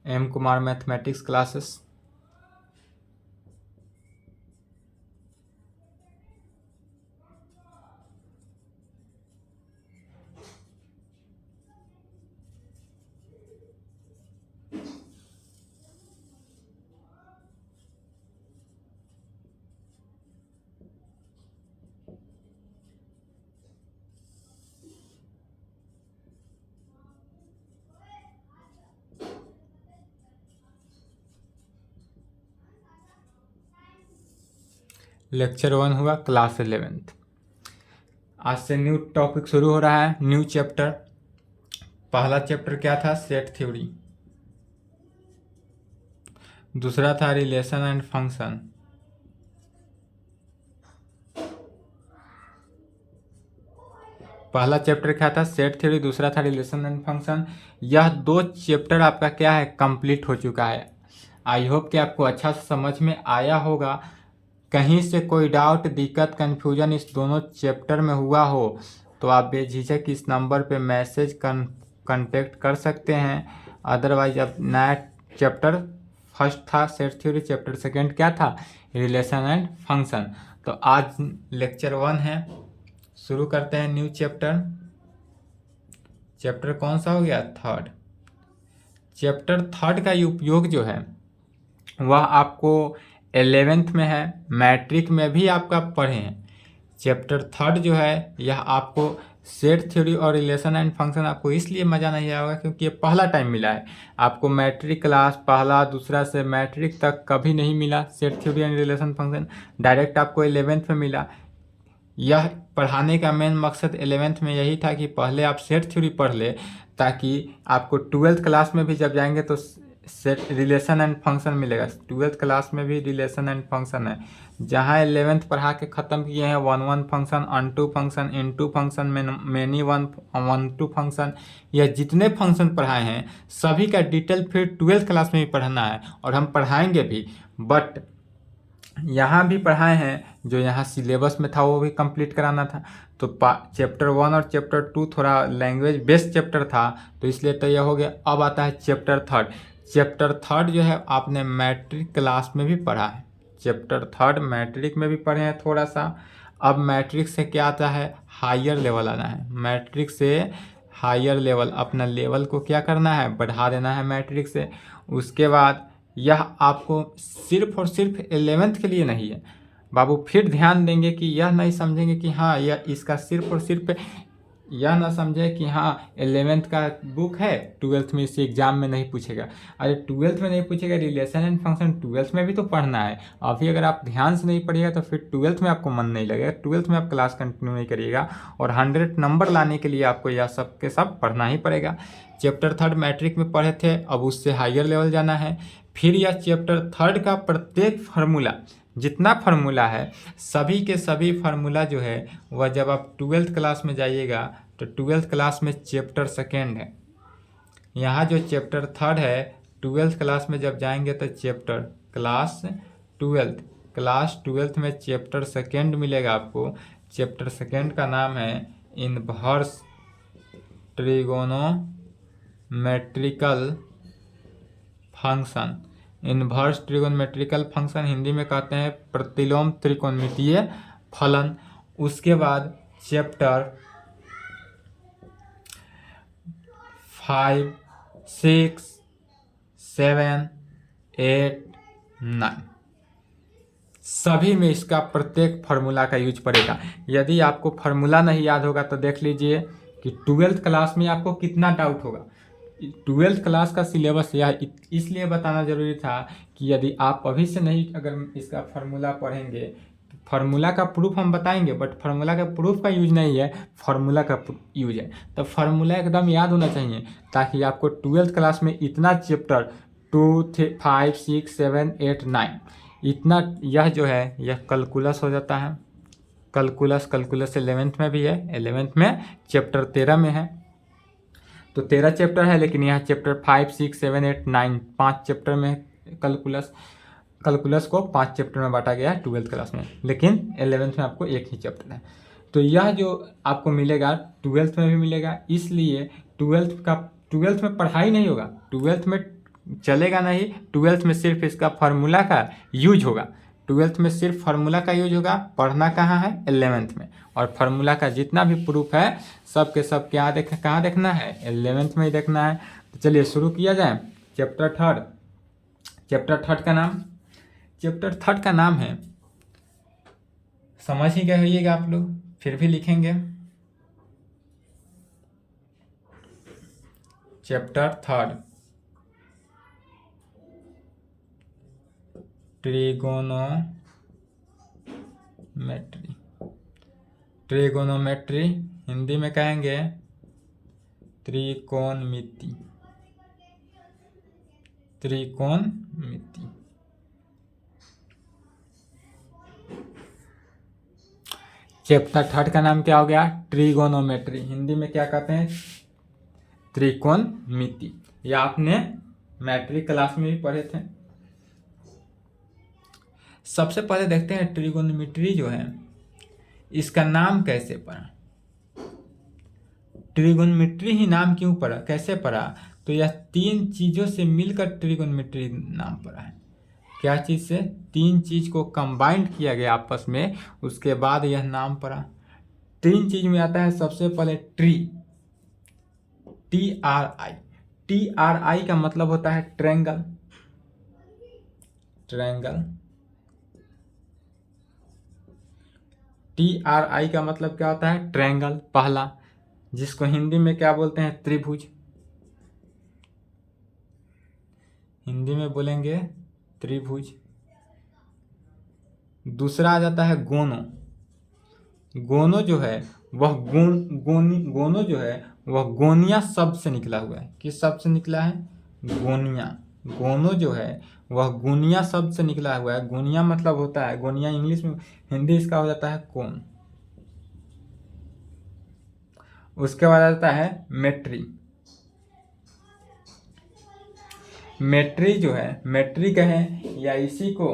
M Kumar mathematics classes. Lecture 1 हुआ class 11th। आज से न्यू टॉपिक शुरू हो रहा है, न्यू चैप्टर। पहला चैप्टर क्या था? Set theory. दूसरा था रिलेशन एंड फंक्शन। पहला चैप्टर क्या था? Set theory. दूसरा था रिलेशन एंड फंक्शन। यह 2 चैप्टर आपका क्या है? कंप्लीट हो चुका है। आई होप कि आपको अच्छा से समझ में आया होगा। कहीं से कोई डाउट, दिक्कत, कन्फ्यूजन इस दोनों चैप्टर में हुआ हो तो आप बेझिझक इस नंबर पे मैसेज कांटेक्ट कर सकते हैं। अदरवाइज अब नया चैप्टर फर्स्ट था सेट थ्योरी, चैप्टर सेकंड क्या था? Relation and function. तो आज लेक्चर 1 है, शुरू करते हैं न्यू चैप्टर। चैप्टर कौन सा हो गया? थर्ड। चैप्टर थर्ड का उपयोग जो है वह आपको 11th में है, मैट्रिक में भी आपका पढ़े हैं। चैप्टर थर्ड जो है यह आपको सेट थ्योरी और रिलेशन एंड फंक्शन आपको इसलिए मज़ा नहीं आएगा क्योंकि ये पहला टाइम मिला है आपको। मैट्रिक क्लास पहला दूसरा से मैट्रिक तक कभी नहीं मिला set theory and relation function, direct आपको 11th में मिला। यह पढ़ाने का मेन मकसद 11th में यही था कि पहले आप सेट थ्योरी पढ़ ले ताकि आपको 12th क्लास में भी जब जाएंगे तो सेट रिलेशन एंड फंक्शन मिलेगा। 12th क्लास में भी रिलेशन एंड फंक्शन है। जहाँ 11th पढ़ा के ख़त्म किए हैं 1 function, unto function, into function, many 1 2 function, यह जितने फंक्शन पढ़ाए हैं सभी का डिटेल फिर 12th क्लास में भी पढ़ना है और हम पढ़ाएंगे भी। बट यहाँ भी पढ़ाए हैं, जो यहाँ सिलेबस में था वो भी कंप्लीट कराना था। तो चैप्टर 1 और चैप्टर 2 थोड़ा लैंग्वेज बेस्ड चैप्टर था तो इसलिए तो यह हो गया। अब आता है चैप्टर थर्ड। चैप्टर थर्ड जो है आपने मैट्रिक क्लास में भी पढ़ा है। चैप्टर थर्ड मैट्रिक में भी पढ़े हैं थोड़ा सा। अब मैट्रिक से क्या आता है? हायर लेवल आना है। मैट्रिक से हायर लेवल, अपना लेवल को क्या करना है? बढ़ा देना है मैट्रिक से। उसके बाद यह आपको सिर्फ और सिर्फ 11th के लिए नहीं है बाबू। फिर ध्यान देंगे कि यह नहीं समझेंगे कि हाँ यह इसका सिर्फ और सिर्फ यह ना समझे कि हाँ 11th का बुक है 12th में इसे एग्जाम में नहीं पूछेगा। अरे 12th में नहीं पूछेगा, रिलेशन एंड फंक्शन 12th में भी तो पढ़ना है। अभी अगर आप ध्यान से नहीं पढ़िएगा तो फिर 12th में आपको मन नहीं लगेगा, 12th में आप क्लास कंटिन्यू नहीं करिएगा और 100 नंबर लाने के लिए आपको यह सब के सब पढ़ना ही पड़ेगा। चैप्टर थर्ड मैट्रिक में पढ़े थे, अब उससे हायर लेवल जाना है। फिर यह चैप्टर थर्ड का प्रत्येक फार्मूला, जितना फार्मूला है सभी के सभी फार्मूला जो है वह जब आप 12th क्लास में जाइएगा तो 12th क्लास में चैप्टर सेकेंड है। यहाँ जो चैप्टर थर्ड है 12th क्लास में जब जाएंगे तो चैप्टर क्लास 12th में चैप्टर सेकेंड मिलेगा आपको। चैप्टर सेकेंड का नाम है inverse trigonometrical function. Inverse trigonometrical function Hindi में कहते हैं प्रतिलोम त्रिकोणमितीय फलन। उसके बाद चैप्टर 5 6 7 8 9 सभी में इसका प्रत्येक फार्मूला का यूज पड़ेगा। यदि आपको फार्मूला नहीं याद होगा तो देख लीजिए कि 12th क्लास में आपको कितना डाउट होगा। 12th क्लास का सिलेबस यह इसलिए बताना जरूरी था कि यदि आप अभी से नहीं अगर इसका फार्मूला पढ़ेंगे, फार्मूला का प्रूफ हम बताएंगे बट फार्मूला का प्रूफ का यूज नहीं है, फार्मूला का यूज है। तो फार्मूला एकदम याद होना चाहिए ताकि आपको 12th क्लास में इतना चैप्टर 2 5 6 7 8 9 इतना यह जो है यह कैलकुलस हो जाता है। कैलकुलस 11th में भी है, 11th में चैप्टर 13 में है। तो 13 चैप्टर है लेकिन यहाँ चैप्टर 5 6 7 8 9 5 चैप्टर में कैलकुलस। कैलकुलस को 5 चैप्टर में बांटा गया है 12th क्लास में, लेकिन 11th में आपको एक ही चैप्टर है। तो यह जो आपको मिलेगा 12th में भी मिलेगा, इसलिए 12th में पढ़ाई नहीं होगा। 12th में चलेगा नहीं, ट्वेल्थ में सिर्फ इसका फार्मूला का यूज होगा। ट्वेल्थ में सिर्फ फार्मूला का यूज होगा, पढ़ना कहाँ है, 11th में। और फार्मूला का जितना भी प्रूफ है सब के सब कहाँ देखना है, 11th में ही देखना है। तो चलिए शुरू किया जाए। चैप्टर थर्ड का नाम है, समझ ही गए होइएगा आप लोग, फिर भी लिखेंगे। चैप्टर थर्ड, ट्रिगोनोमेट्री हिंदी में कहेंगे त्रिकोणमिति। चैप्टर थर्ड का नाम क्या हो गया, ट्रिगोनोमेट्री। हिंदी में क्या कहते हैं, त्रिकोणमिति। यह आपने मैट्रिक क्लास में भी पढ़े थे। सबसे पहले देखते हैं ट्रिगोनोमेट्री जो है इसका नाम कैसे पड़ा। ट्रिगोनोमेट्री ही नाम क्यों पड़ा, कैसे पड़ा, तो यह 3 चीजों से मिलकर ट्रिगोनोमेट्री नाम पड़ा है। क्या चीज से, 3 चीज को कंबाइंड किया गया आपस में, उसके बाद यह नाम पड़ा। 3 चीज में आता है सबसे पहले TRI का मतलब होता है ट्रायंगल। TRI का मतलब क्या होता है, ट्रायंगल पहला, जिसको हिंदी में क्या बोलते हैं, त्रिभुज। हिंदी में बोलेंगे त्रिभुज। दूसरा आ जाता है गोनो जो है वह गोनो जो है वह गोनिया शब्द से निकला हुआ है। किस शब्द से निकला है, गोनिया। गोनो जो है वह गोनिया शब्द से निकला हुआ है। गोनिया मतलब होता है, गोनिया इंग्लिश में, हिंदी इसका हो जाता है कोन। उसके बाद आता है मेट्री जो है, मेट्री कहें या इसी को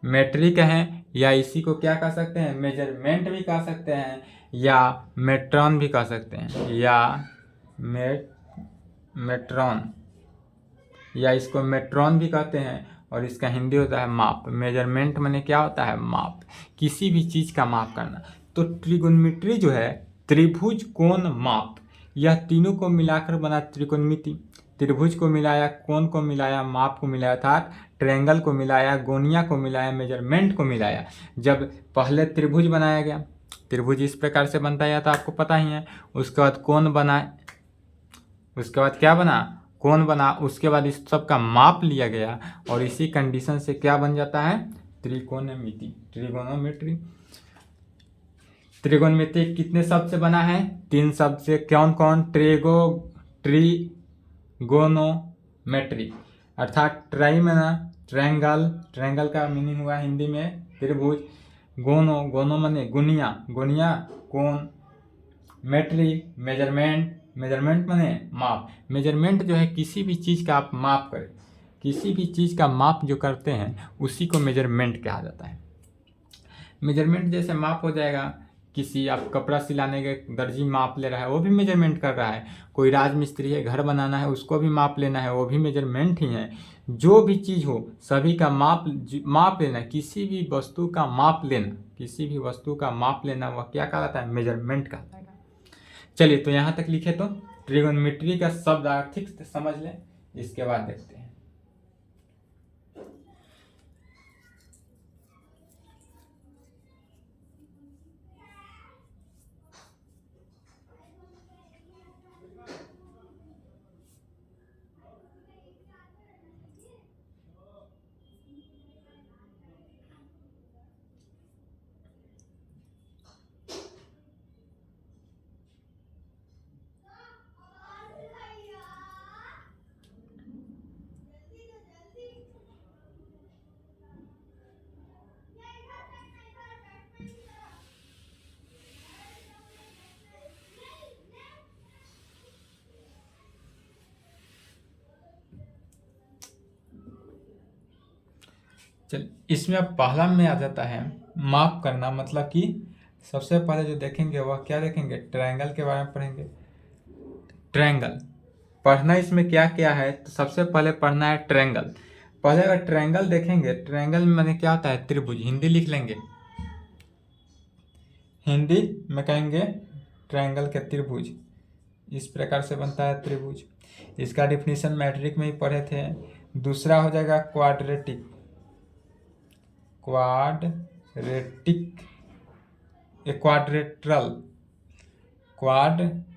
मेट्री कहें या इसी को क्या कह सकते हैं, मेजरमेंट भी कह सकते हैं, या मेट्रॉन भी कह सकते हैं, या मेट्रॉन, या इसको मेट्रॉन भी कहते हैं। और इसका हिंदी होता है माप। मेजरमेंट माने क्या होता है, माप, किसी भी चीज का माप करना। तो ट्रिगोनोमेट्री जो है त्रिभुज, कोण, माप, यह तीनों को मिलाकर बना त्रिकोणमिति। त्रिभुज को मिलाया, कोण को मिलाया, माप को मिलाया, अर्थात ट्रायंगल को मिलाया, गोनिया को मिलाया, मेजरमेंट को मिलाया। जब पहले त्रिभुज बनाया गया, त्रिभुज इस प्रकार से बनता है तो आपको पता ही है। उसके बाद कोण बना, उसके बाद क्या बना, कोण बना। उसके बाद इस सब का माप लिया गया और इसी कंडीशन से क्या बन जाता है, त्रिकोणमिति, त्रिकोणमिति कितने शब्द से बना है, 3 शब्द से। कौन कौन, ट्रिगोनोमेट्री, अर्थात ट्राई में ना ट्रायंगल का मीनिंग हुआ हिंदी में त्रिभुज। गोनो माने गुनिया, कोण। मेजरमेंट माने माप। मेजरमेंट जो है किसी भी चीज़ का आप माप करें, किसी भी चीज़ का माप जो करते हैं उसी को मेजरमेंट कहा जाता है। मेजरमेंट जैसे माप हो जाएगा, किसी आप कपड़ा सिलाने के दर्जी माप ले रहा है, वो भी मेजरमेंट कर रहा है। कोई राजमिस्त्री है, घर बनाना है, उसको भी माप लेना है, वो भी मेजरमेंट ही है। जो भी चीज़ हो सभी का माप लेना, किसी भी वस्तु का माप लेना, वह क्या कहलाता है, मेजरमेंट कहलाता है। चलिए तो यहाँ तक लिखे तो ट्रिगोनोमेट्री का शब्द ठीक से समझ लें, इसके बाद देखते हैं। चल इसमें अब पहला में आ जाता है माप करना, मतलब कि सबसे पहले जो देखेंगे वह क्या देखेंगे, ट्रायंगल के बारे में पढ़ेंगे। ट्रायंगल पढ़ना इसमें क्या क्या है, तो सबसे पहले पढ़ना है ट्रायंगल। पहले अगर ट्रायंगल देखेंगे, ट्रायंगल में माने क्या होता है, त्रिभुज। हिंदी लिख लेंगे, हिंदी में कहेंगे ट्रायंगल के त्रिभुज, इस प्रकार से बनता है त्रिभुज। इसका डिफिनीशन मैट्रिक में ही पढ़े थे। दूसरा हो जाएगा क्वाड्रेटिक, क्वाड्रेटिक, क्वाड्रेट्रल, क्वाड्रिलेटरल,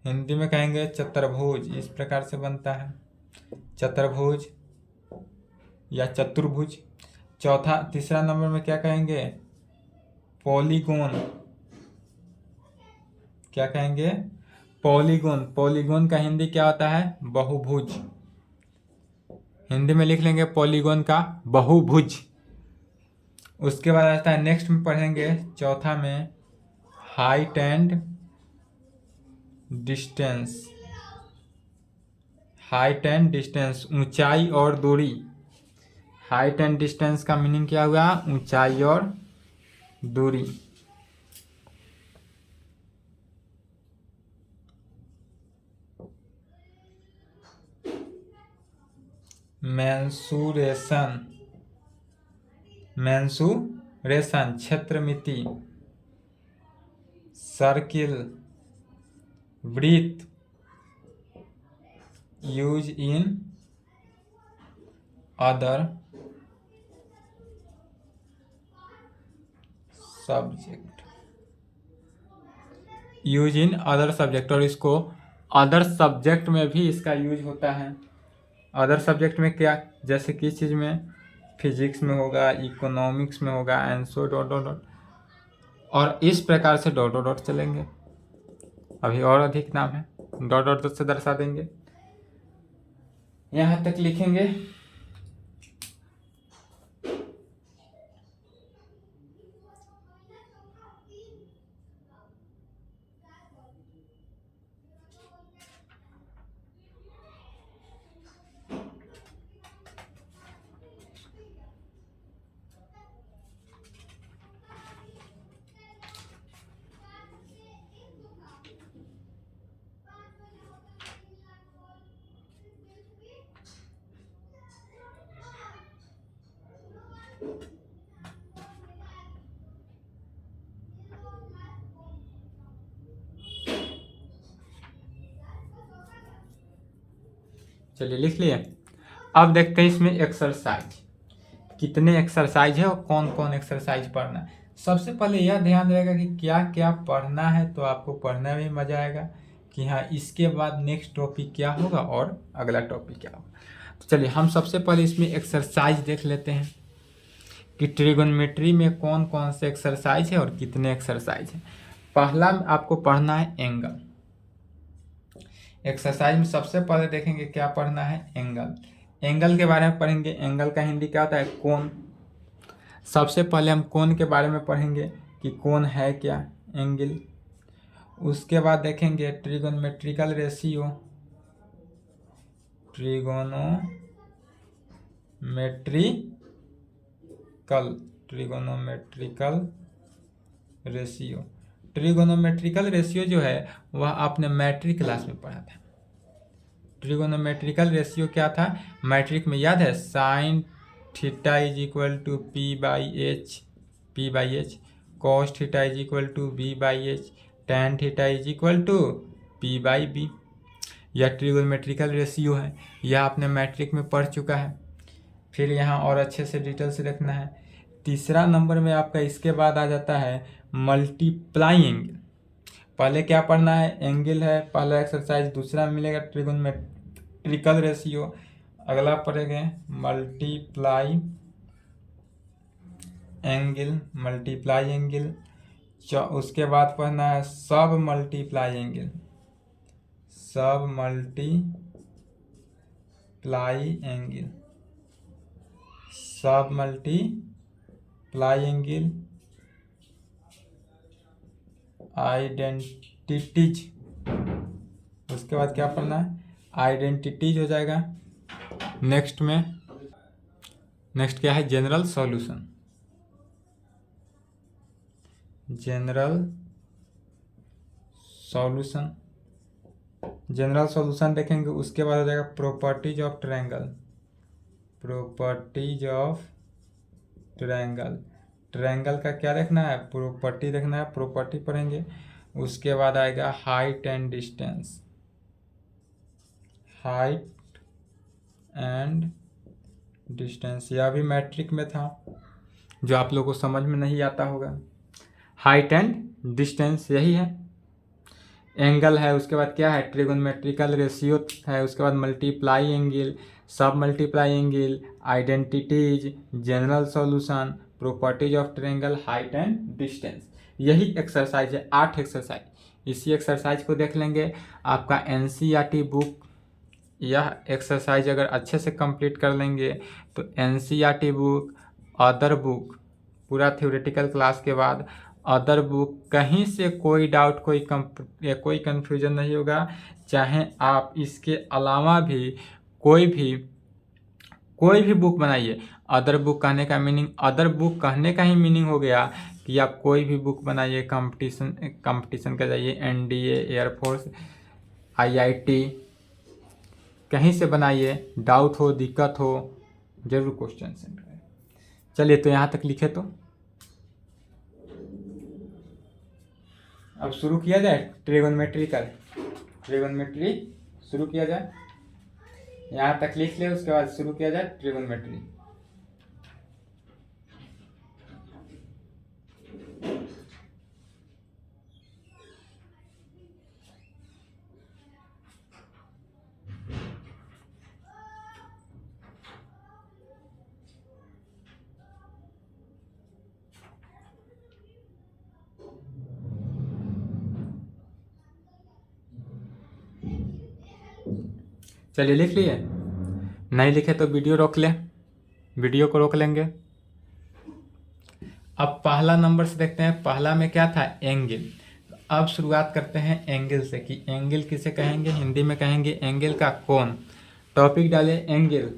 हिंदी में कहेंगे चतुर्भुज, इस प्रकार से बनता है चतुर्भुज या चतुर्भुज। तीसरा नंबर में क्या कहेंगे, पॉलीगोन। क्या कहेंगे, पॉलीगोन। पॉलीगोन का हिंदी क्या होता है, बहुभुज। हिंदी में लिख लेंगे पॉलीगोन का बहुभुज। उसके बाद आता है, नेक्स्ट में पढ़ेंगे चौथा में, height and distance. Height and distance, ऊंचाई और दूरी। हाइट एंड डिस्टेंस का मीनिंग क्या हुआ, ऊंचाई और दूरी। मेंसुरेशन, मेंसुरेशन क्षेत्रमिति। सर्किल, वृत्त, use in other subject, use in other subject. और इसको अदर सब्जेक्ट में भी इसका यूज होता है। अदर सब्जेक्ट में क्या, जैसे किस चीज़ में, फिजिक्स में होगा, इकोनॉमिक्स में होगा, and so dot dot dot, और इस प्रकार से डॉट डॉट डॉट चलेंगे। अभी और अधिक नाम है, डॉट डॉट डॉट से दर्शा देंगे। यहाँ तक लिखेंगे। चलिए लिख लिए। अब देखते हैं इसमें एक्सरसाइज, कितने एक्सरसाइज है और कौन कौन एक्सरसाइज पढ़ना है। सबसे पहले यह ध्यान रहेगा कि क्या क्या पढ़ना है, तो आपको पढ़ने में मजा आएगा कि हाँ इसके बाद नेक्स्ट टॉपिक क्या होगा और अगला टॉपिक क्या होगा। तो चलिए हम सबसे पहले इसमें एक्सरसाइज देख लेते हैं कि ट्रिगोनोमेट्री में कौन कौन से एक्सरसाइज है और कितने एक्सरसाइज है। पहला आपको पढ़ना है एंगल। एक्सरसाइज में सबसे पहले देखेंगे क्या पढ़ना है, एंगल। एंगल के बारे में पढ़ेंगे। एंगल का हिंदी क्या होता है, कोण। सबसे पहले हम कोण के बारे में पढ़ेंगे कि कोण है क्या, एंगल। उसके बाद देखेंगे trigonometrical ratio, trigonometrical ratio. Trigonometrical ratio जो है वह आपने मैट्रिक क्लास में पढ़ा था। ट्रिगोनोमेट्रिकल रेशियो क्या था, मैट्रिक में याद है, sine theta is equal to p by h, cos theta is equal to b by h, tan theta is equal to p by b. यह ट्रिगोनोमेट्रिकल रेशियो है, यह आपने मैट्रिक में पढ़ चुका है। फिर यहाँ और अच्छे से डिटेल से रखना है। तीसरा नंबर में आपका इसके बाद आ जाता है मल्टीप्लाई एंगल। पहले क्या पढ़ना है, एंगल है पहला एक्सरसाइज। दूसरा मिलेगा ट्रिगोनोमेट्रिकल रेशियो, अगला पढ़ेंगे मल्टीप्लाई एंगल। उसके बाद पढ़ना है सब मल्टीप्लाई एंगल, आइडेंटिटीज। उसके बाद क्या पढ़ना है, आइडेंटिटीज हो जाएगा। नेक्स्ट नेक्स्ट क्या है, general solution. General solution, general solution देखेंगे। उसके बाद हो जाएगा properties of triangle. Properties of triangle, triangle का क्या देखना है, प्रॉपर्टी देखना है, प्रॉपर्टी पढ़ेंगे। उसके बाद आएगा height and distance. Height and distance, यह भी मैट्रिक में था जो आप लोगों को समझ में नहीं आता होगा। हाइट एंड डिस्टेंस यही है। एंगल है, उसके बाद क्या है, ट्रिगोनोमेट्रिकल रेशियो है, उसके बाद मल्टीप्लाई एंगल, सब multiply angle, identities, general solution, properties of triangle, height and distance. यही एक्सरसाइज है, 8 एक्सरसाइज। इसी एक्सरसाइज को देख लेंगे। आपका एनसीईआरटी बुक, यह एक्सरसाइज अगर अच्छे से कंप्लीट कर लेंगे तो एनसीईआरटी बुक, अदर बुक, पूरा थ्योरेटिकल क्लास के बाद अदर बुक, कहीं से कोई डाउट, कोई कंफ्यूजन नहीं होगा। चाहे आप इसके अलावा भी कोई भी बुक बनाइए। अदर बुक कहने का मीनिंग, अदर बुक कहने का ही मीनिंग हो गया कि आप कोई भी बुक बनाइए, कंपटीशन का जाइए, एनडीए, एयरफोर्स, आईआईटी, कहीं से बनाइए। डाउट हो, दिक्कत हो, जरूर क्वेश्चन सेंड करें। चलिए, तो यहाँ तक लिखे तो अब शुरू किया जाए। ट्रिगोनोमेट्री शुरू किया जाए। यहाँ तक लिख ले, उसके बाद शुरू किया जाए ट्रिगोनोमेट्री। चलिए, लिख लिए। नहीं लिखे तो वीडियो रोक ले, वीडियो को रोक लेंगे। अब पहला नंबर से देखते हैं। पहला में क्या था, एंगल। अब शुरुआत करते हैं एंगल से कि एंगल किसे कहेंगे, हिंदी में कहेंगे एंगल का कोण। टॉपिक डाले एंगल।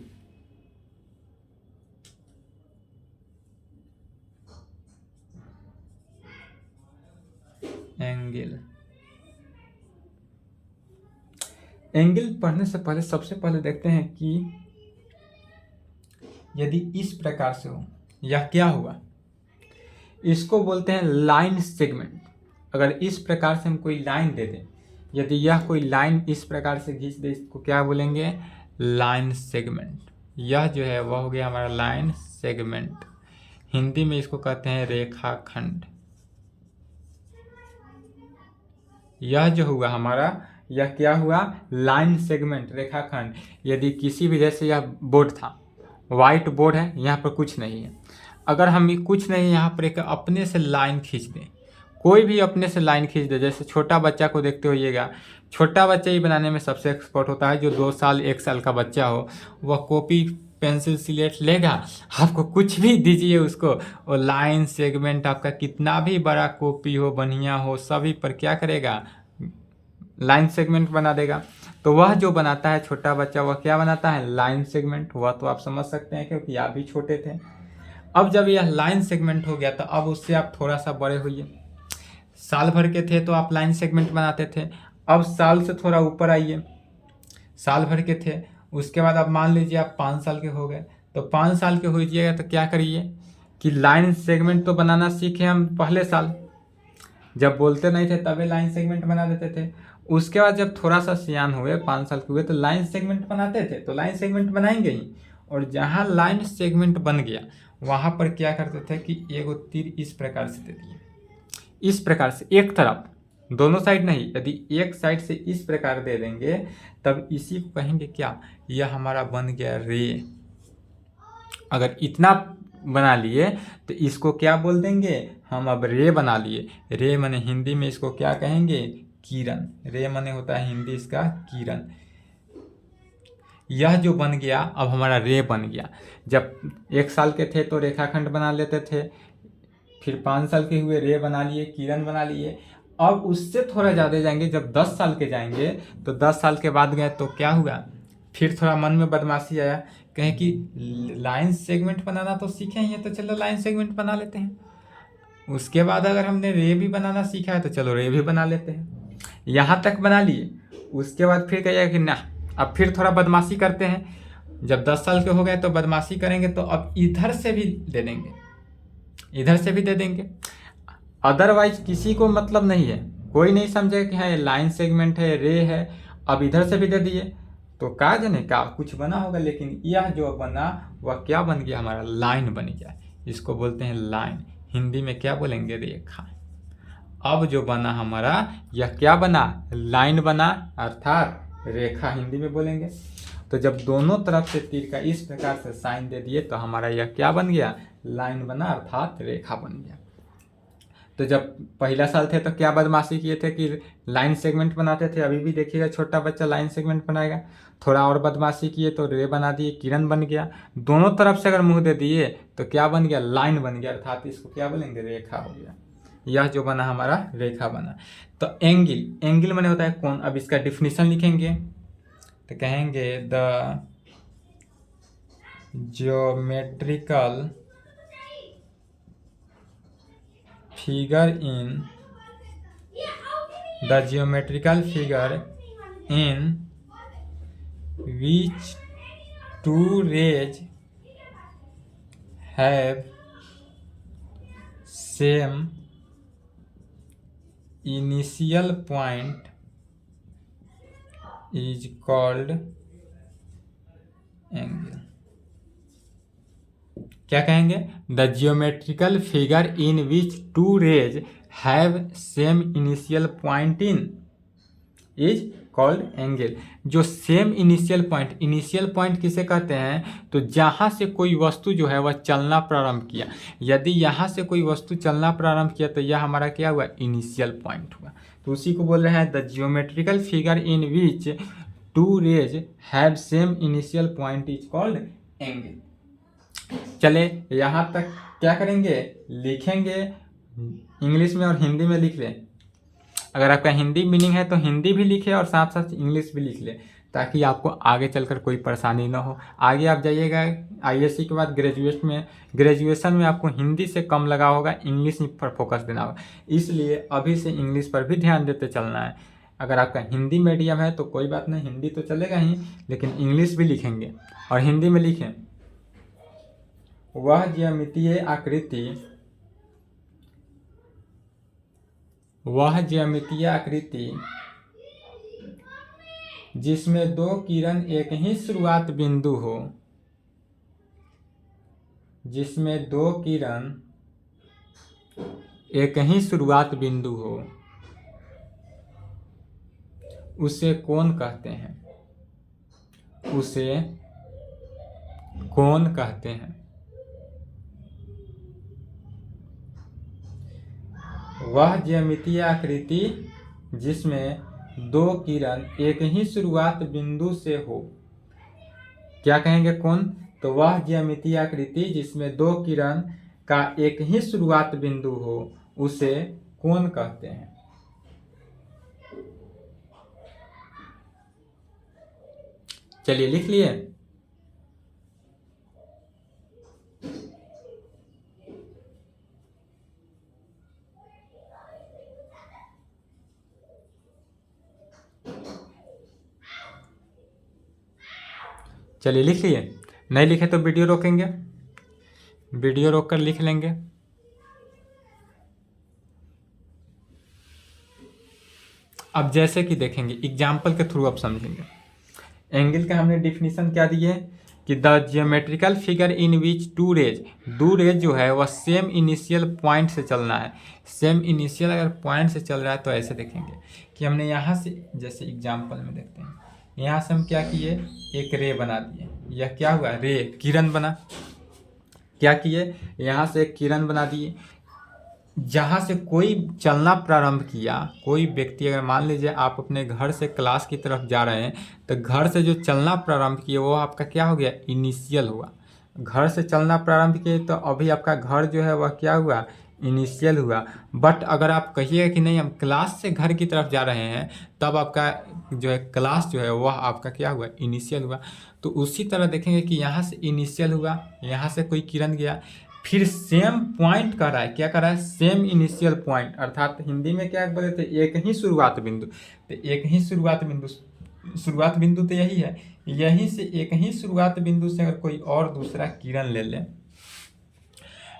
एंगल पढ़ने से पहले सबसे पहले देखते हैं कि यदि इस प्रकार से हो, यह क्या हुआ, इसको बोलते हैं लाइन सेगमेंट। अगर इस प्रकार से हम कोई लाइन दे दें, यदि यह कोई लाइन इस प्रकार से खींच दे, इसको क्या बोलेंगे, लाइन सेगमेंट। यह जो है वह हो गया हमारा लाइन सेगमेंट। हिंदी में इसको कहते हैं रेखाखंड। यह जो हुआ हमारा, यह क्या हुआ, लाइन सेगमेंट, रेखाखंड। यदि किसी भी, जैसे यह बोर्ड था, वाइट बोर्ड है, यहाँ पर कुछ नहीं है। अगर हम कुछ नहीं, यहाँ पर एक अपने से लाइन खींच दें, कोई भी अपने से लाइन खींच दे, जैसे छोटा बच्चा को देखते होइएगा, छोटा बच्चा ही बनाने में सबसे एक्सपर्ट होता है। जो 2 साल 1 साल का बच्चा हो, वह कॉपी पेंसिल स्लेट लेगा, आपको कुछ भी दीजिए उसको, और लाइन सेगमेंट आपका कितना भी बड़ा कॉपी हो, बढ़िया हो, सभी पर क्या करेगा, लाइन सेगमेंट बना देगा। तो वह जो बनाता है छोटा बच्चा, वह क्या बनाता है, लाइन सेगमेंट। वह तो आप समझ सकते हैं क्योंकि आप भी छोटे थे। अब जब यह लाइन सेगमेंट हो गया तो अब उससे आप थोड़ा सा बड़े होइए। साल भर के थे तो आप लाइन सेगमेंट बनाते थे। अब साल से थोड़ा ऊपर आइए, साल भर के थे, उसके बाद अब मान लीजिए आप 5 साल के हो गए। तो 5 साल के हो जाइएगा तो क्या करिए कि लाइन सेगमेंट तो बनाना सीखे हम पहले साल, जब बोलते नहीं थे तभी लाइन सेगमेंट बना देते थे। उसके बाद जब थोड़ा सा सियान हुए, 5 साल के हुए, तो लाइन सेगमेंट बनाते थे, तो लाइन सेगमेंट बनाएंगे ही। और जहाँ लाइन सेगमेंट बन गया वहाँ पर क्या करते थे कि एगो तीर इस प्रकार से दे दिए, इस प्रकार से एक तरफ, दोनों साइड नहीं, यदि एक साइड से इस प्रकार दे देंगे तब इसी को कहेंगे क्या, यह हमारा बन गया रे। अगर इतना बना लिए तो इसको क्या बोल देंगे हम, अब रे बना लिए। रे माने हिंदी में इसको क्या कहेंगे, किरण। रे माने होता है हिंदी इसका किरण। यह जो बन गया अब हमारा रे बन गया। जब 1 साल के थे तो रेखाखंड बना लेते थे, फिर 5 साल के हुए रे बना लिए, किरण बना लिए। अब उससे थोड़ा ज़्यादा जाएंगे, जब 10 साल के जाएंगे तो 10 साल के बाद गए तो क्या हुआ, फिर थोड़ा मन में बदमाशी आया, कहें कि लाइन सेगमेंट बनाना तो सीखे ही हैं, तो चलो लाइन सेगमेंट बना लेते हैं। उसके बाद अगर हमने रे भी बनाना सीखा है तो चलो रे भी बना लेते हैं। यहाँ तक बना लिए, उसके बाद फिर कहिएगा कि ना अब फिर थोड़ा बदमाशी करते हैं। जब 10 साल के हो गए तो बदमाशी करेंगे, तो अब इधर से भी दे देंगे, इधर से भी दे देंगे। अदरवाइज किसी को मतलब नहीं है, कोई नहीं समझेगा कि हाँ ये लाइन सेगमेंट है, रे है, अब इधर से भी दे दिए तो क्या जाने क्या कुछ बना होगा। लेकिन यह जो बना वह क्या बन गया, हमारा लाइन बन गया। इसको बोलते हैं लाइन, हिंदी में क्या बोलेंगे, रेखा। अब जो बना हमारा यह क्या बना, लाइन बना, अर्थात रेखा हिंदी में बोलेंगे। तो जब दोनों तरफ से तीर का इस प्रकार से साइन दे दिए तो हमारा यह क्या बन गया, लाइन बना, अर्थात रेखा बन गया। तो जब पहला साल थे तो क्या बदमाशी किए थे कि लाइन सेगमेंट बनाते थे। अभी भी देखिएगा छोटा बच्चा लाइन सेगमेंट बनाएगा। थोड़ा और बदमाशी किए तो रे बना दिए, किरण बन गया। दोनों तरफ से अगर मुंह दे दिए तो क्या बन गया, लाइन बन गया, अर्थात इसको क्या बोलेंगे, रेखा हो गया। यह जो बना हमारा रेखा बना। तो एंगल, एंगल माने होता है कोण। अब इसका डिफिनीशन लिखेंगे तो कहेंगे the geometrical figure in which two rays have same initial point is called angle। क्या कहेंगे, the geometrical figure in which two rays have same initial point in is called angle. जो same initial point, initial point किसे कहते हैं, तो जहाँ से कोई वस्तु जो है वह चलना प्रारंभ किया। यदि यहाँ से कोई वस्तु चलना प्रारंभ किया तो यह हमारा क्या हुआ, इनिशियल पॉइंट हुआ। तो उसी को बोल रहे हैं the geometrical figure in which two rays have same initial point is called angle. चले यहाँ तक क्या करेंगे, लिखेंगे इंग्लिश में और हिंदी में लिख लें। अगर आपका हिंदी मीनिंग है तो हिंदी भी लिखे और साथ साथ इंग्लिश भी लिख ले, ताकि आपको आगे चलकर कोई परेशानी ना हो। आगे आप जाइएगा आईएससी के बाद ग्रेजुएशन में आपको हिंदी से कम लगा होगा, इंग्लिश पर फोकस देना होगा। इसलिए अभी से इंग्लिश पर भी ध्यान देते चलना है। अगर आपका हिंदी मीडियम है तो कोई बात नहीं, हिंदी तो चलेगा ही, लेकिन इंग्लिश भी लिखेंगे और हिंदी में लिखें। वह ज्यामितीय आकृति जिसमें दो किरण एक ही शुरुआत बिंदु हो, जिसमें दो किरण एक ही शुरुआत बिंदु हो, उसे कोण कहते हैं, उसे कोण कहते हैं। वह ज्यामितीय आकृति जिसमें दो किरण एक ही शुरुआत बिंदु से हो, क्या कहेंगे, कोण। तो वह ज्यामितीय आकृति जिसमें दो किरण का एक ही शुरुआत बिंदु हो, उसे कोण कहते हैं। चलिए लिख लिए। चलिए लिख लिए, नहीं लिखे तो वीडियो रोकेंगे, वीडियो रोक कर लिख लेंगे। अब जैसे कि देखेंगे एग्जाम्पल के थ्रू आप समझेंगे। एंगल का हमने डिफिनीशन क्या दिए कि the geometrical figure in which two rays, दो रेज जो है वह सेम इनिशियल पॉइंट से चलना है। सेम इनिशियल अगर पॉइंट से चल रहा है तो ऐसे देखेंगे कि हमने यहाँ से, जैसे एग्जाम्पल में देखते हैं, यहाँ से हम क्या किए, एक रे बना दिए। यह क्या हुआ, रे, किरण बना। क्या किए, यहाँ से एक किरण बना दिए। जहाँ से कोई चलना प्रारंभ किया, कोई व्यक्ति, अगर मान लीजिए आप अपने घर से क्लास की तरफ जा रहे हैं तो घर से जो चलना प्रारंभ किए वो आपका क्या हो गया, इनिशियल हुआ। घर से चलना प्रारंभ किए तो अभी आपका घर जो है वह क्या हुआ, इनिशियल हुआ। बट अगर आप कहिएगा कि नहीं हम क्लास से घर की तरफ जा रहे हैं, तब आपका जो है क्लास जो है वह आपका क्या हुआ, इनिशियल हुआ। तो उसी तरह देखेंगे कि यहाँ से इनिशियल हुआ, यहाँ से कोई किरण गया, फिर सेम पॉइंट कर रहा है, क्या कर रहा है, सेम इनिशियल पॉइंट, अर्थात हिंदी में क्या बोले थे, एक ही शुरुआत बिंदु। तो एक ही शुरुआत बिंदु तो यही है, यहीं से एक ही शुरुआत बिंदु से अगर कोई और दूसरा किरण ले लें,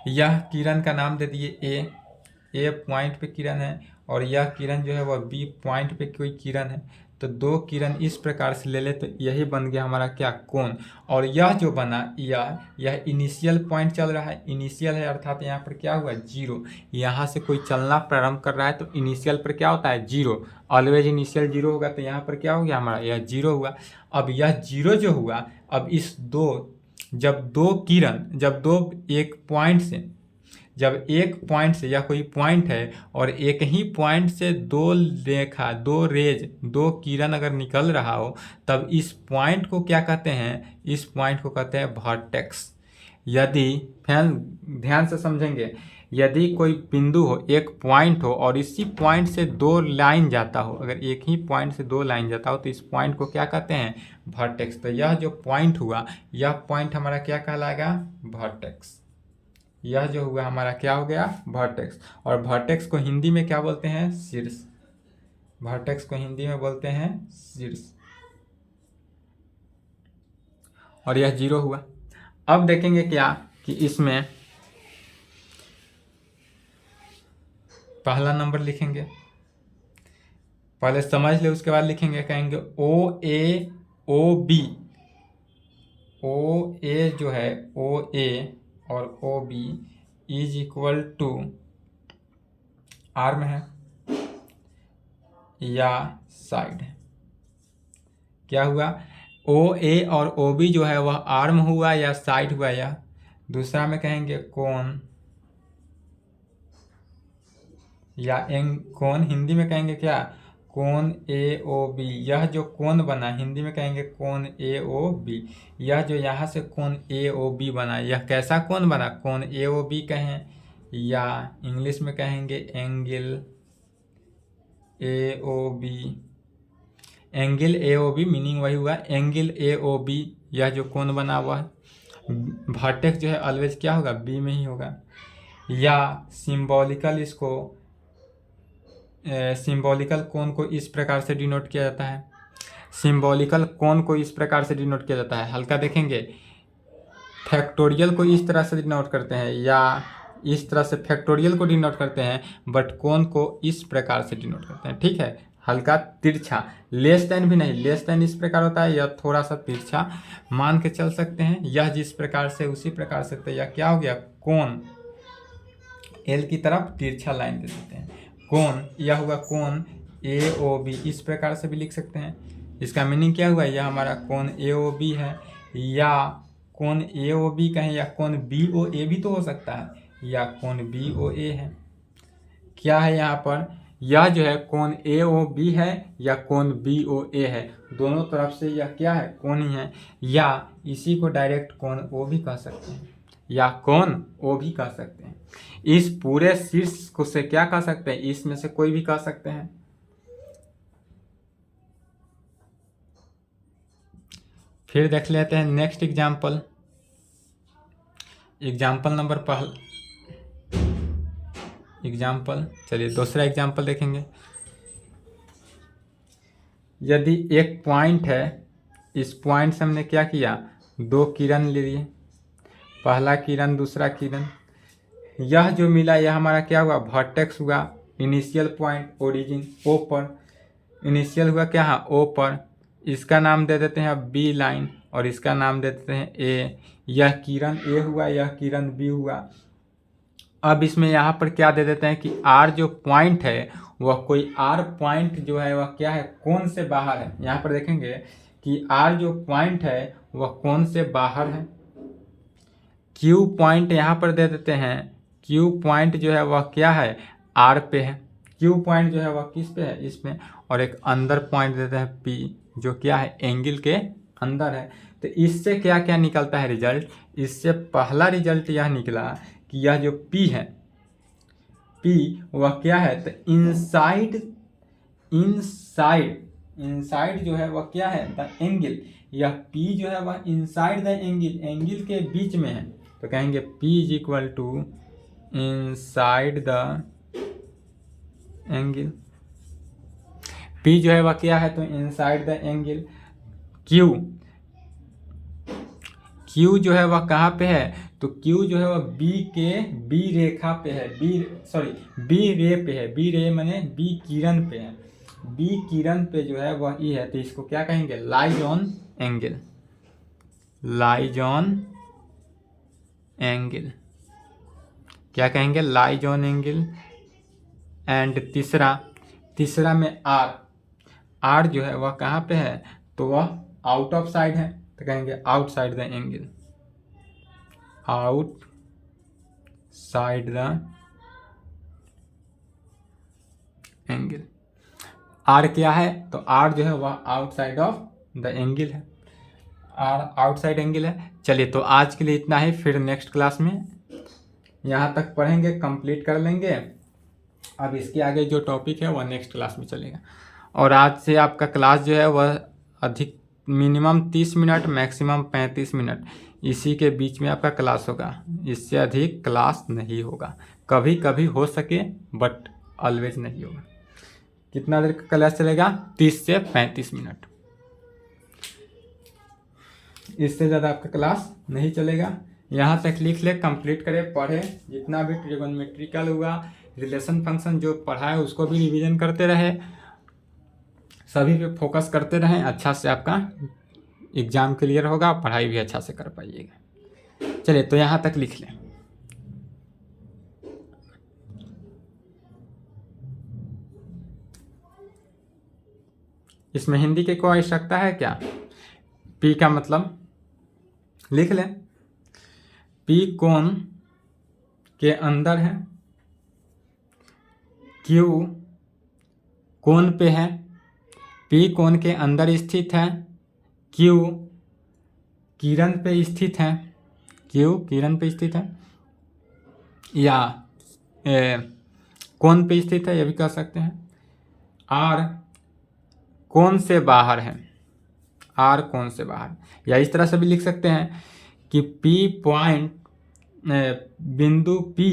यह किरण का नाम दे दिए ए पॉइंट पे किरण है, और यह किरण जो है वह बी पॉइंट पे कोई किरण है, तो दो किरण इस प्रकार से ले ले तो यही बन गया हमारा क्या, कोण। और यह जो बना यह इनिशियल पॉइंट चल रहा है, इनिशियल है अर्थात यहाँ पर क्या हुआ, जीरो। यहाँ से कोई चलना प्रारंभ कर रहा है तो इनिशियल पर क्या होता है, जीरो, ऑलवेज इनिशियल जीरो होगा, तो यहाँ पर क्या हो गया हमारा, यह जीरो हुआ। अब यह जीरो जो हुआ, अब इस जब एक पॉइंट से या कोई पॉइंट है और एक ही पॉइंट से दो किरण अगर निकल रहा हो, तब इस पॉइंट को क्या कहते हैं, इस पॉइंट को कहते हैं वर्टेक्स। यदि ध्यान से समझेंगे, यदि कोई बिंदु हो, एक पॉइंट हो और इसी पॉइंट से दो लाइन जाता हो, अगर एक ही पॉइंट से दो लाइन जाता हो तो इस पॉइंट को क्या कहते हैं, वर्टेक्स। तो यह जो पॉइंट हुआ, यह पॉइंट हमारा क्या कहलाएगा, वर्टेक्स। यह जो हुआ हमारा क्या हो गया, वर्टेक्स। और वर्टेक्स को हिंदी में क्या बोलते हैं, शीर्ष। वर्टेक्स को हिंदी में बोलते हैं शीर्ष। और यह जीरो हुआ। अब देखेंगे क्या कि इसमें पहला नंबर लिखेंगे, पहले समझ ले उसके बाद लिखेंगे, कहेंगे ओ ए ओ बी, ओ ए जो है ओ ए और O B is equal to arm है या साइड है। क्या हुआ, ओ ए और ओ बी जो है वह आर्म हुआ या साइड हुआ, या दूसरा में कहेंगे कोण या कोण, हिंदी में कहेंगे क्या, कोण ए ओ बी। यह जो कोण बना, हिंदी में कहेंगे कोण ए ओ बी। यह जो यहाँ से कोण ए ओ बी बना, यह कैसा कोण बना, कोण ए ओ बी कहें, या इंग्लिश में कहेंगे angle A O B. Angle A O B meaning वही हुआ, एंगल ए ओ बी। यह जो कोण बना हुआ है, वर्टेक्स जो है ऑलवेज क्या होगा, बी में ही होगा। या सिंबॉलिकल कोण को इस प्रकार से डिनोट किया जाता है, सिंबॉलिकल कोण को इस प्रकार से डिनोट किया जाता है, हल्का देखेंगे, फैक्टोरियल को इस तरह से डिनोट करते हैं, या इस तरह से फैक्टोरियल को डिनोट करते हैं, बट कोण को इस प्रकार से डिनोट करते हैं, ठीक है, हल्का तिरछा, लेस देन भी नहीं, लेस देन इस प्रकार होता है, या थोड़ा सा तिरछा मान के चल सकते हैं, यह जिस प्रकार से उसी प्रकार से, तो यह क्या हो गया, कोण, एल की तरफ तिरछा लाइन दे देते हैं, कोण, यह हुआ कोण ए ओ बी, इस प्रकार से भी लिख सकते हैं। इसका मीनिंग क्या हुआ, यह हमारा कोण ए ओ बी है, या कोण ए ओ बी कहें, या कोण बी ओ ए भी तो हो सकता है, या कोण बी ओ ए है। क्या है यहाँ पर, यह जो है कोण ए ओ बी है या कोण बी ओ ए है, दोनों तरफ से यह क्या है, कोण ही है, या इसी को डायरेक्ट कोण ओ भी कह सकते हैं, या कोण ओ भी कह सकते हैं। इस पूरे शीर्ष को से क्या कह सकते हैं, इसमें से कोई भी कह सकते हैं। फिर देख लेते हैं नेक्स्ट एग्जाम्पल, चलिए दूसरा एग्जाम्पल देखेंगे। यदि एक पॉइंट है, इस पॉइंट से हमने क्या किया, दो किरण ले लिए, पहला किरण दूसरा किरण, यह जो मिला यह हमारा क्या हुआ, वर्टेक्स हुआ। इनिशियल पॉइंट ओरिजिन ओ पर, इनिशियल हुआ क्या, हाँ ओ पर, इसका नाम दे देते हैं बी लाइन और इसका नाम दे देते हैं ए। यह किरण ए हुआ, यह किरण बी हुआ। अब इसमें यहाँ पर क्या दे देते हैं कि आर जो पॉइंट है वह कोई आर पॉइंट जो है वह क्या है, कोण से बाहर है। यहाँ पर देखेंगे कि आर जो पॉइंट है वह कोण से बाहर है। क्यू पॉइंट यहाँ पर दे देते हैं, क्यू पॉइंट जो है वह क्या है, आर पे है। क्यू पॉइंट जो है वह किस पे है, इसमें। और एक अंदर पॉइंट देते हैं पी, जो क्या है, एंगल के अंदर है। तो इससे क्या क्या निकलता है रिजल्ट, इससे पहला रिजल्ट यह निकला कि यह जो पी है, पी वह क्या है, तो इनसाइड जो है वह क्या है, द एंगल, यह P जो है वह इनसाइड द एंगल, एंगल के बीच में है, तो कहेंगे P is equal to inside the angle. P जो है वह क्या है, तो इनसाइड द एंगल। Q जो है वह कहाँ पे है, तो Q जो है वह बी रेखा पे है, बी रे पे है, बी रे माने बी किरण पे है, बी किरण पे जो है वह ई है, तो इसको क्या कहेंगे, lies on angle, lies on angle, क्या कहेंगे, लाइज ऑन एंगल। एंड तीसरा में आर जो है वह कहाँ पे है, तो वह आउट ऑफ साइड है, तो कहेंगे outside the angle, outside the angle. R क्या है, तो आर जो है वह आउटसाइड ऑफ द एंगल है, आर आउटसाइड एंगल है। चलिए तो आज के लिए इतना ही, फिर नेक्स्ट क्लास में यहाँ तक पढ़ेंगे, कंप्लीट कर लेंगे। अब इसके आगे जो टॉपिक है वह नेक्स्ट क्लास में चलेगा। और आज से आपका क्लास जो है वह अधिक मिनिमम 30 मिनट, मैक्सिमम 35 मिनट, इसी के बीच में आपका क्लास होगा, इससे अधिक क्लास नहीं होगा। कभी कभी हो सके बट ऑलवेज नहीं होगा। कितना देर का क्लास चलेगा, 30 से 35 मिनट, इससे ज़्यादा आपका क्लास नहीं चलेगा। यहाँ तक लिख ले, कंप्लीट करें, पढ़े, जितना भी ट्रिगोनोमेट्रिकल हुआ, रिलेशन फंक्शन जो पढ़ा है उसको भी रिवीजन करते रहे, सभी पे फोकस करते रहें, अच्छा से आपका एग्ज़ाम क्लियर होगा, पढ़ाई भी अच्छा से कर पाइएगा। चलिए तो यहाँ तक लिख लें। इसमें हिंदी की कोई आवश्यकता है क्या, P का मतलब लिख लें, P कोण के अंदर है, Q कोण पे है, P कोण के अंदर स्थित है, Q किरण पे स्थित है, Q किरण पे स्थित है, या कोण पे स्थित है, यह भी कह सकते हैं। R कोण से बाहर है, R कोण से बाहर, या इस तरह से भी लिख सकते हैं कि P पॉइंट बिंदु P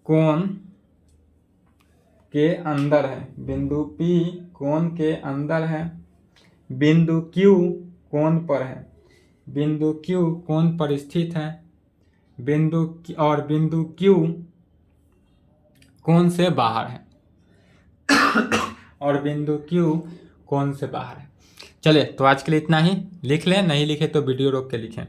कोण के अंदर है, बिंदु P कोण के अंदर है, बिंदु Q कोण पर है, बिंदु Q कोण पर स्थित है, बिंदु Q कोण से बाहर है और बिंदु Q कोण से बाहर है। चलिए तो आज के लिए इतना ही, लिख लें, नहीं लिखे तो वीडियो रोक के लिखें।